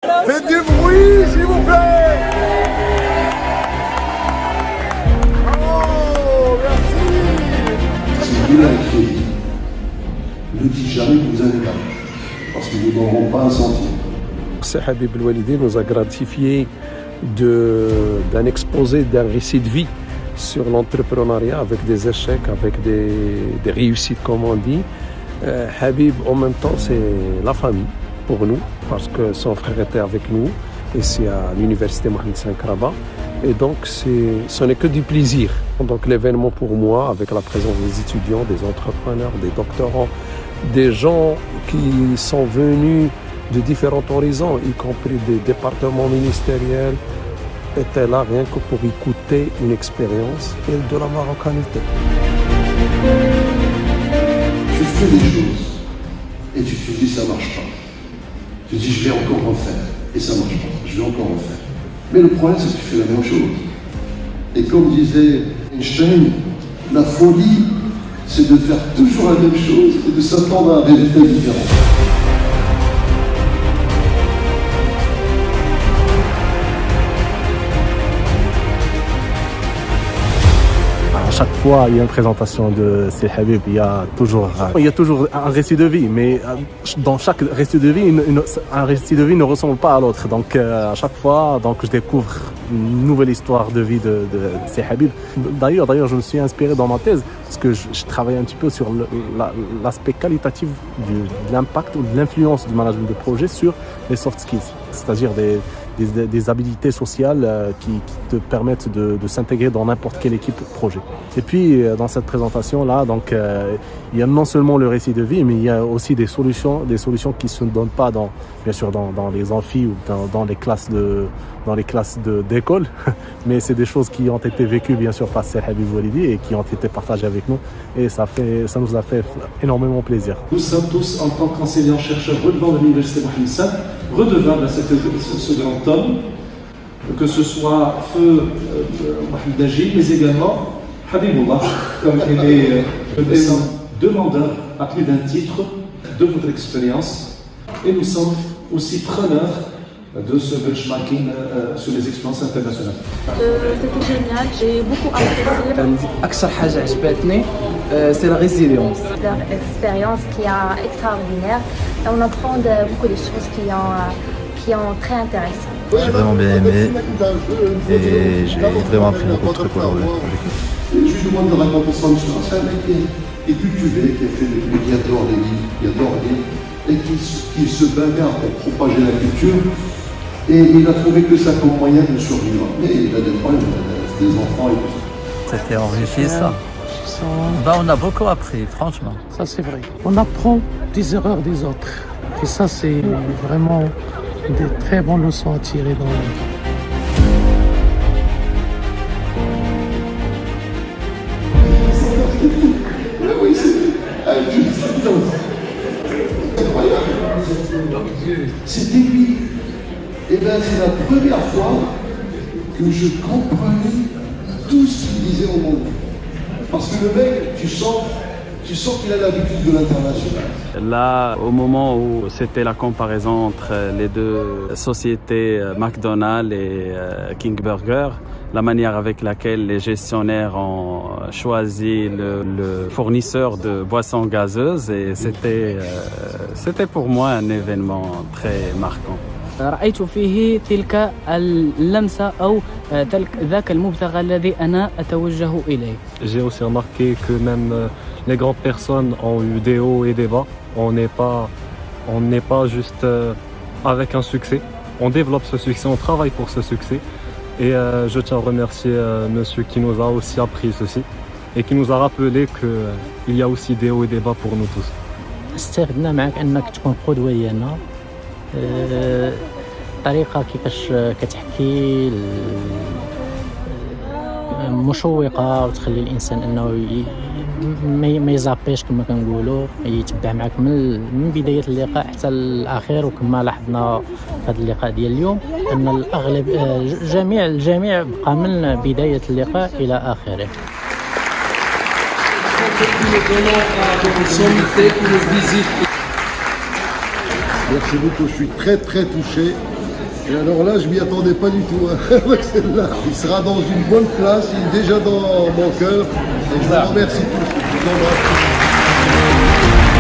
Faites du bruit, s'il vous plaît. Oh, merci. Si vous voulez un crédit, ne dites jamais que vous avez l'argent, parce qu'ils ne vous donneront pas un centime. C'est Habib Loualidi nous a gratifié d'un exposé, d'un récit de vie sur l'entrepreneuriat avec des échecs, avec des réussites comme on dit. Habib en même temps c'est la famille pour nous parce que son frère était avec nous ici à l'université Mohamed V Rabat et donc ce n'est que du plaisir. Donc l'événement pour moi avec la présence des étudiants, des entrepreneurs, des doctorants, des gens qui sont venus de différents horizons, y compris des départements ministériels, était là rien que pour écouter une expérience et de la marocanité. Tu fais des choses et tu te dis ça marche pas. Tu te dis je vais encore refaire et ça marche pas, je vais encore refaire. Mais le problème c'est que tu fais la même chose. Et comme disait Einstein, la folie c'est de faire toujours la même chose et de s'attendre à un résultat différent. Chaque fois, il y a une présentation de Seydi Habib, il y a toujours un récit de vie, mais dans chaque récit de vie, un récit de vie ne ressemble pas à l'autre. Donc à chaque fois, je découvre une nouvelle histoire de vie de Seydi Habib. D'ailleurs, je me suis inspiré dans ma thèse parce que je travaille un petit peu sur l'aspect qualitatif de l'impact ou de l'influence du management de projet sur les soft skills, c'est-à-dire des habilités sociales qui te permettent de s'intégrer dans n'importe quelle équipe projet. Et puis dans cette présentation-là, il y a non seulement le récit de vie, mais il y a aussi des solutions qui ne se donnent pas bien sûr dans les amphis ou dans les classes d'école, mais c'est des choses qui ont été vécues bien sûr par Seydi Habib Loualidi et qui ont été partagées avec nous et ça nous a fait énormément plaisir. Nous sommes tous en tant qu'enseignants-chercheurs relevant de l'université Mohamed V redevables à ce grand homme, que ce soit Feu Mohamed Najib, mais également Habibullah, comme il est demandeur à plus d'un titre de votre expérience. Et nous sommes aussi preneurs de ce benchmarking sur les expériences internationales. C'était génial, j'ai beaucoup apprécié. أكثر حاجة عجبتني c'est la résilience. Leur expérience qui est extraordinaire et on apprend beaucoup de choses qui sont très intéressantes. J'ai vraiment bien aimé et j'ai vraiment appris beaucoup de trucs aujourd'hui. Je lui demande de raconter son histoire. C'est un mec qui est cultivé, qui a fait qui adore les livres, qui adore lire et qui se bagarre pour propager la culture. Et il a trouvé que ça comme moyen de survivre. Mais il a des problèmes, il a des enfants et tout ça. C'était enrichissant. On a beaucoup appris, franchement. Ça c'est vrai. On apprend des erreurs des autres. Et ça c'est vraiment des très bonnes leçons à tirer dans la vie. Oui, c'est incroyable. C'était lui. Et bien c'est la première fois que je comprenais tout ce qu'il disait au monde. Parce que le mec, tu sens qu'il a l'habitude de l'international. Là, au moment où c'était la comparaison entre les deux sociétés, McDonald's et King Burger, la manière avec laquelle les gestionnaires ont choisi le fournisseur de boissons gazeuses, et c'était pour moi un événement très marquant. رأيت فيه تلك اللمسة أو ذاك المبتغى الذي أنا أتوجه إليه. J'ai aussi remarqué que même les grandes personnes ont eu des hauts et des bas. On n'est pas juste avec un succès. On développe ce succès, on travaille pour ce succès. Et je tiens à remercier monsieur qui nous a aussi appris ceci et qui nous a rappelé qu'il y a aussi des hauts et des bas pour nous tous. استفدنا معك أنك تكون قدوة لنا. الطريقة كيفاش كتحكي مشوقة وتخلي الإنسان أنه ما يزابيش كما كنقولوا، يتبع معك من بداية اللقاء حتى الأخير. وكما لاحظنا في هذا اللقاء ديال اليوم أن الأغلب الجميع بقى من بداية اللقاء إلى آخره. Merci beaucoup, je suis très touché Et alors là, je m'y attendais pas du tout, hein, avec celle-là. Il sera dans une bonne place, il est déjà dans mon cœur. Et je vous remercie tous. Je vous embrasse tous.